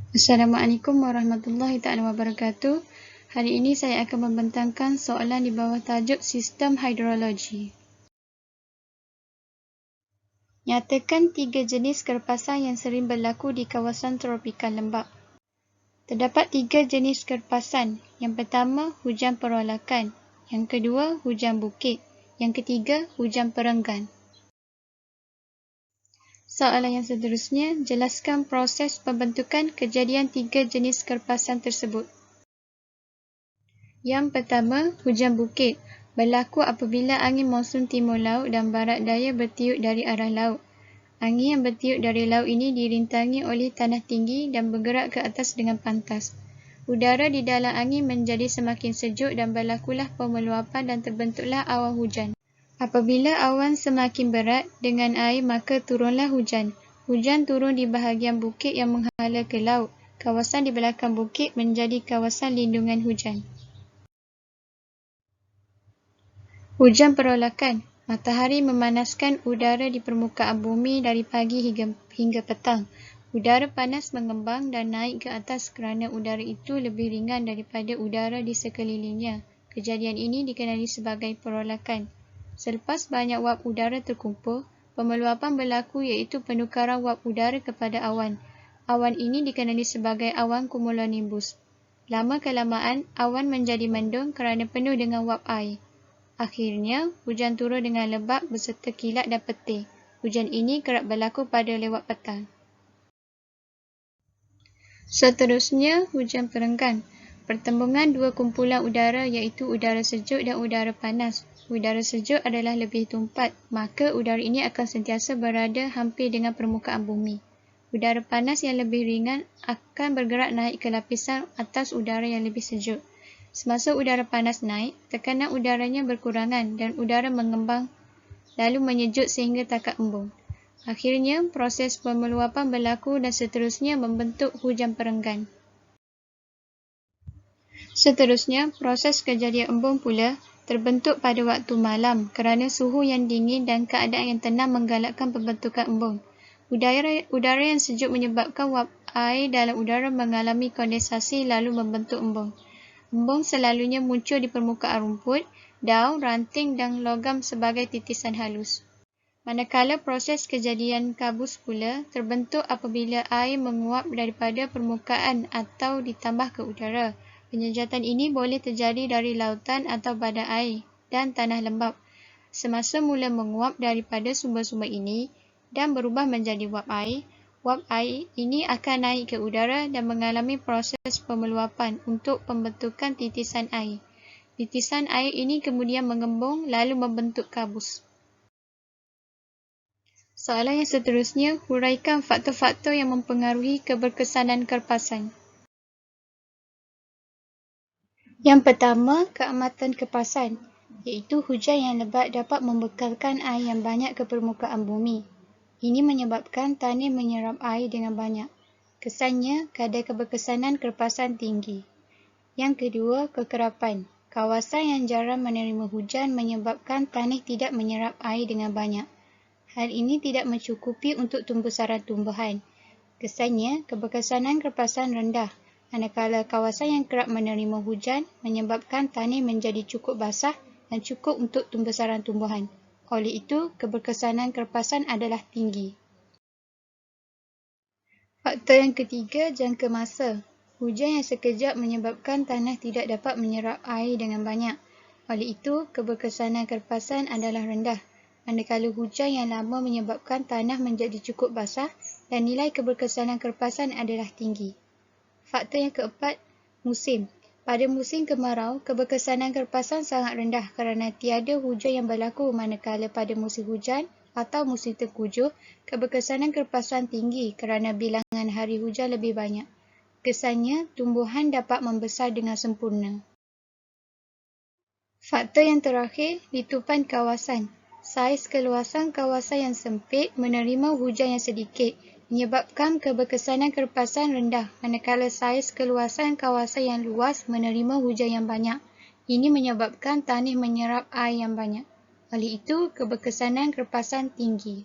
Assalamualaikum warahmatullahi taala wabarakatuh. Hari ini saya akan membentangkan soalan di bawah tajuk sistem hidrologi. Nyatakan 3 jenis kerpasan yang sering berlaku di kawasan tropika lembap. Terdapat 3 jenis kerpasan. Yang pertama, hujan perolakan. Yang kedua, hujan bukit. Yang ketiga, hujan perenggan. Soalan yang seterusnya, jelaskan proses pembentukan kejadian 3 jenis kerpasan tersebut. Yang pertama, hujan bukit berlaku apabila angin monsun timur laut dan barat daya bertiup dari arah laut. Angin yang bertiup dari laut ini dirintangi oleh tanah tinggi dan bergerak ke atas dengan pantas. Udara di dalam angin menjadi semakin sejuk dan berlakulah pemeluapan dan terbentuklah awan hujan. Apabila awan semakin berat dengan air, maka turunlah hujan. Hujan turun di bahagian bukit yang menghala ke laut. Kawasan di belakang bukit menjadi kawasan lindungan hujan. Hujan perolakan. Matahari memanaskan udara di permukaan bumi dari pagi hingga petang. Udara panas mengembang dan naik ke atas kerana udara itu lebih ringan daripada udara di sekelilingnya. Kejadian ini dikenali sebagai perolakan. Selepas banyak wap udara terkumpul, pemeluapan berlaku iaitu penukaran wap udara kepada awan. Awan ini dikenali sebagai awan cumulonimbus. Lama-kelamaan, awan menjadi mendung kerana penuh dengan wap air. Akhirnya, hujan turun dengan lebat beserta kilat dan petir. Hujan ini kerap berlaku pada lewat petang. Seterusnya, hujan perenggan. Pertembungan dua kumpulan udara iaitu udara sejuk dan udara panas. Udara sejuk adalah lebih tumpat, maka udara ini akan sentiasa berada hampir dengan permukaan bumi. Udara panas yang lebih ringan akan bergerak naik ke lapisan atas udara yang lebih sejuk. Semasa udara panas naik, tekanan udaranya berkurangan dan udara mengembang lalu menyejuk sehingga takat embun. Akhirnya, proses pemeluapan berlaku dan seterusnya membentuk hujan perenggan. Seterusnya, proses kejadian embun pula terbentuk pada waktu malam kerana suhu yang dingin dan keadaan yang tenang menggalakkan pembentukan embun. Udara yang sejuk menyebabkan wap air dalam udara mengalami kondensasi lalu membentuk embun. Embun selalunya muncul di permukaan rumput, daun, ranting dan logam sebagai titisan halus. Manakala proses kejadian kabus pula terbentuk apabila air menguap daripada permukaan atau ditambah ke udara. Penyejatan ini boleh terjadi dari lautan atau badan air dan tanah lembap. Semasa mula menguap daripada sumber-sumber ini dan berubah menjadi wap air ini akan naik ke udara dan mengalami proses pemeluapan untuk pembentukan titisan air. Titisan air ini kemudian mengembung lalu membentuk kabus. Soalan yang seterusnya, huraikan faktor-faktor yang mempengaruhi keberkesanan kerpasan. Yang pertama, keamatan kerpasan, iaitu hujan yang lebat dapat membekalkan air yang banyak ke permukaan bumi. Ini menyebabkan tanah menyerap air dengan banyak. Kesannya, kadar keberkesanan kerpasan tinggi. Yang kedua, kekerapan. Kawasan yang jarang menerima hujan menyebabkan tanah tidak menyerap air dengan banyak. Hal ini tidak mencukupi untuk tumbuh-sarang tumbuhan. Kesannya, keberkesanan kerpasan rendah. Manakala kawasan yang kerap menerima hujan menyebabkan tanah menjadi cukup basah dan cukup untuk tumbuh-sarang tumbuhan. Oleh itu, keberkesanan kerpasan adalah tinggi. Faktor yang ketiga, jangka masa. Hujan yang sekejap menyebabkan tanah tidak dapat menyerap air dengan banyak. Oleh itu, keberkesanan kerpasan adalah rendah. Manakala hujan yang lama menyebabkan tanah menjadi cukup basah dan nilai keberkesanan kerpasan adalah tinggi. Faktor yang keempat, musim. Pada musim kemarau, keberkesanan kerpasan sangat rendah kerana tiada hujan yang berlaku, manakala pada musim hujan atau musim tengkujuh, keberkesanan kerpasan tinggi kerana bilangan hari hujan lebih banyak. Kesannya, tumbuhan dapat membesar dengan sempurna. Faktor yang terakhir, litupan kawasan. Saiz keluasan kawasan yang sempit menerima hujan yang sedikit menyebabkan keberkesanan kerpasan rendah, manakala saiz keluasan kawasan yang luas menerima hujan yang banyak. Ini menyebabkan tanah menyerap air yang banyak. Oleh itu, keberkesanan kerpasan tinggi.